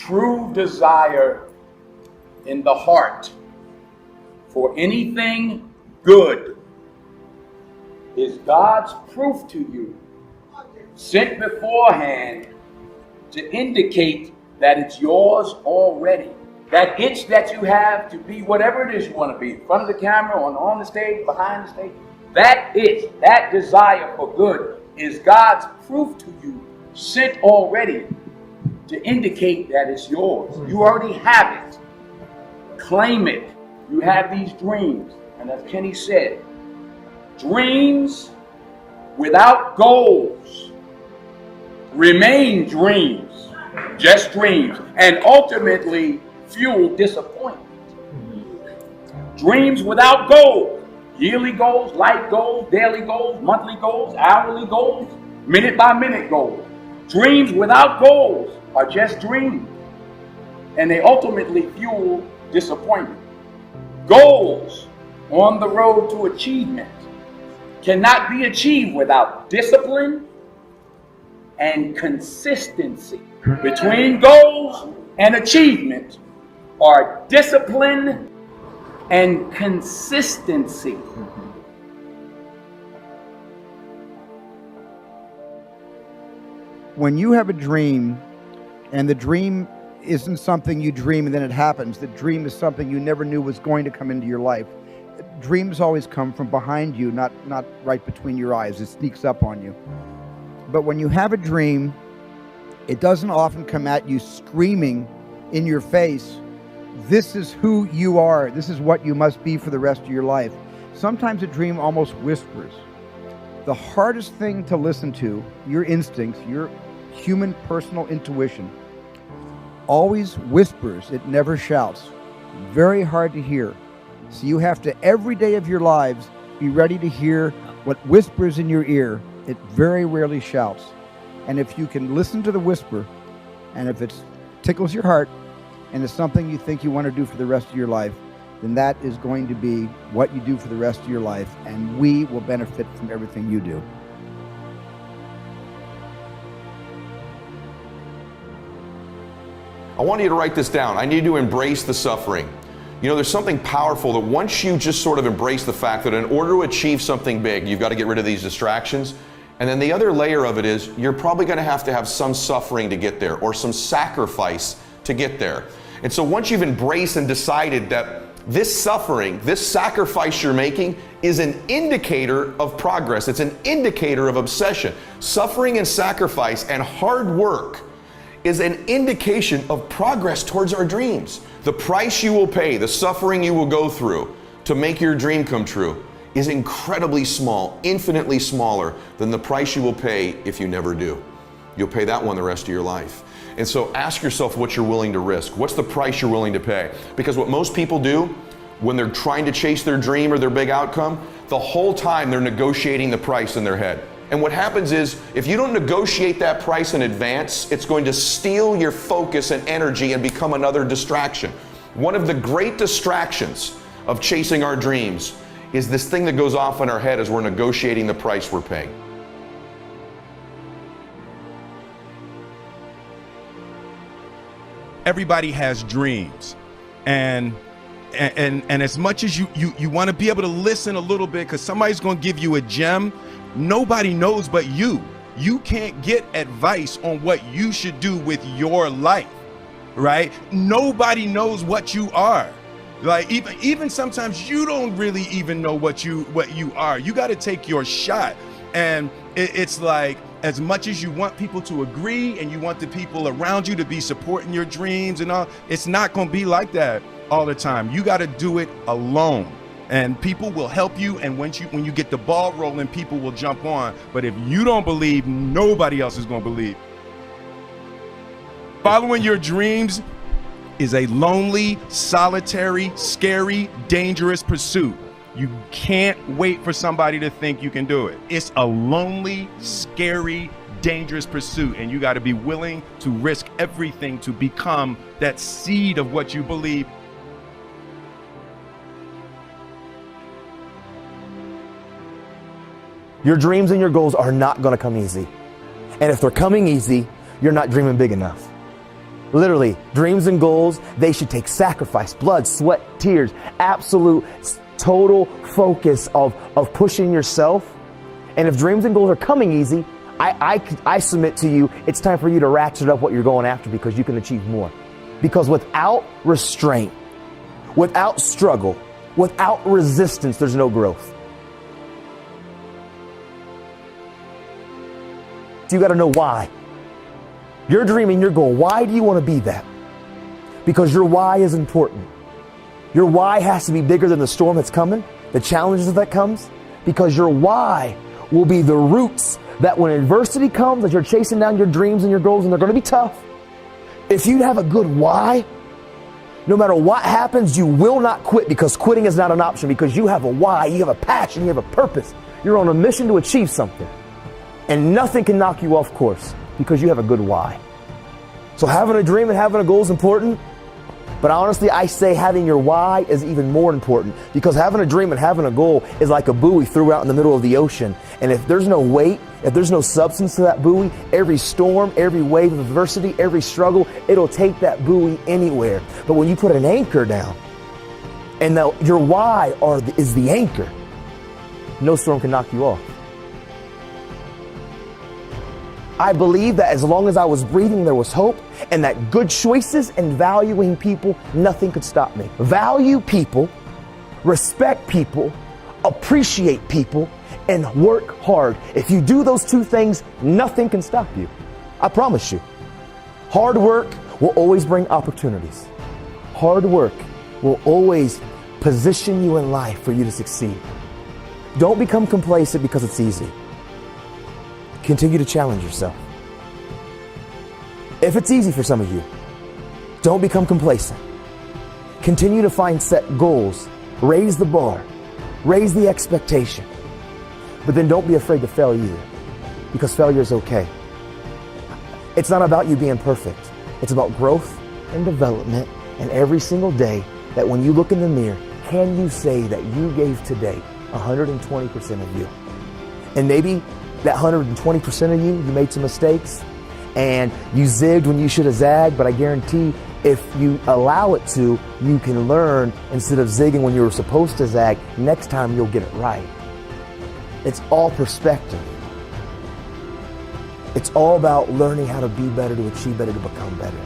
true desire in the heart for anything good is God's proof to you, sent beforehand to indicate that it's yours already. That itch that you have to be whatever it is you want to be, in front of the camera, on the stage, behind the stage, that itch, that desire for good is God's proof to you, sent already to indicate that it's yours. You already have it. Claim it. You have these dreams. And as Kenny said, dreams without goals remain dreams, just dreams, and ultimately fuel disappointment. Dreams without goals, yearly goals, life goals, daily goals, monthly goals, hourly goals, minute by minute goals. Dreams without goals are just dreams, and they ultimately fuel disappointment. Goals on the road to achievement cannot be achieved without discipline and consistency. Between goals and achievement are discipline and consistency. When you have a dream, and the dream isn't something you dream and then it happens, the dream is something you never knew was going to come into your life. Dreams always come from behind you, not right between your eyes. It sneaks up on you. But when you have a dream, it doesn't often come at you screaming in your face, this is who you are, this is what you must be for the rest of your life. Sometimes a dream almost whispers. The hardest thing to listen to, your instincts, your human personal intuition, always whispers, it never shouts. Very hard to hear. So you have to, every day of your lives, be ready to hear what whispers in your ear. It very rarely shouts. And if you can listen to the whisper, and if it tickles your heart, and it's something you think you want to do for the rest of your life, then that is going to be what you do for the rest of your life, and we will benefit from everything you do. I want you to write this down. I need you to embrace the suffering. You know, there's something powerful that once you just sort of embrace the fact that in order to achieve something big, you've got to get rid of these distractions. And then the other layer of it is you're probably going to have some suffering to get there, or some sacrifice to get there. And so once you've embraced and decided that this suffering, this sacrifice you're making is an indicator of progress. It's an indicator of obsession. Suffering and sacrifice and hard work is an indication of progress towards our dreams. The price you will pay, the suffering you will go through to make your dream come true is incredibly small, infinitely smaller than the price you will pay if you never do. You'll pay that one the rest of your life. And so ask yourself what you're willing to risk. What's the price you're willing to pay? Because what most people do when they're trying to chase their dream or their big outcome, the whole time they're negotiating the price in their head. And what happens is, if you don't negotiate that price in advance, it's going to steal your focus and energy and become another distraction. One of the great distractions of chasing our dreams is this thing that goes off in our head as we're negotiating the price we're paying. Everybody has dreams, and as much as you want to be able to listen a little bit, because somebody's going to give you a gem, nobody knows but you. You can't get advice on what you should do with your life, right? Nobody knows what you are. Like even sometimes you don't really even know what you are. You got to take your shot, and it's like, as much as you want people to agree and you want the people around you to be supporting your dreams and all, it's not going to be like that all the time. You got to do it alone, and people will help you. And when you get the ball rolling, people will jump on. But if you don't believe, nobody else is going to believe. Following your dreams is a lonely, solitary, scary, dangerous pursuit. You can't wait for somebody to think you can do it. It's a lonely, scary, dangerous pursuit, and you got to be willing to risk everything to become that seed of what you believe. Your dreams and your goals are not going to come easy. And if they're coming easy, you're not dreaming big enough. Your dreams and your goals are not going to come easy. And if they're coming easy, you're not dreaming big enough. Your dreams and your goals are not going to come easy. And if they're coming easy, you're not dreaming big enough. Your dreams and your goals are not going to come easy. And if they're coming easy, you're not dreaming big enough. Your dreams and your goals are not going to come easy. Literally, dreams and goals, they should take sacrifice, blood, sweat, tears, absolute, total focus of pushing yourself. And if dreams and goals are coming easy, I submit to you, it's time for you to ratchet up what you're going after, because you can achieve more. Because without restraint, without struggle, without resistance, there's no growth. So you got to know why. You're dreaming your goal. Why do you want to be that? Because your why is important. Your why has to be bigger than the storm that's coming, the challenges that comes, because your why will be the roots that when adversity comes, as you're chasing down your dreams and your goals, and they're going to be tough, if you have a good why, no matter what happens, you will not quit, because quitting is not an option, because you have a why, you have a passion, you have a purpose. You're on a mission to achieve something. And nothing can knock you off course, because you have a good why. So having a dream and having a goal is important, but honestly, I say having your why is even more important, because having a dream and having a goal is like a buoy threw out in the middle of the ocean. And if there's no weight, if there's no substance to that buoy, every storm, every wave of adversity, every struggle, it'll take that buoy anywhere. But when you put an anchor down, and your why is the anchor, no storm can knock you off. I believe that as long as I was breathing, there was hope, and that good choices and valuing people, nothing could stop me. Value people, respect people, appreciate people, and work hard. If you do those two things, nothing can stop you. I promise you. Hard work will always bring opportunities. Hard work will always position you in life for you to succeed. Don't become complacent because it's easy. Continue to challenge yourself. If it's easy for some of you, don't become complacent. Continue to find set goals, raise the bar, raise the expectation. But then don't be afraid to fail either, because failure is okay. It's not about you being perfect. It's about growth and development, and every single day that when you look in the mirror, can you say that you gave today 120% of you? And maybe that 120% of you made some mistakes and you zigged when you should have zagged, but I guarantee if you allow it to, you can learn instead of zigging when you were supposed to zag. Next time you'll get it right. It's all perspective. It's all about learning how to be better, to achieve better, to become better.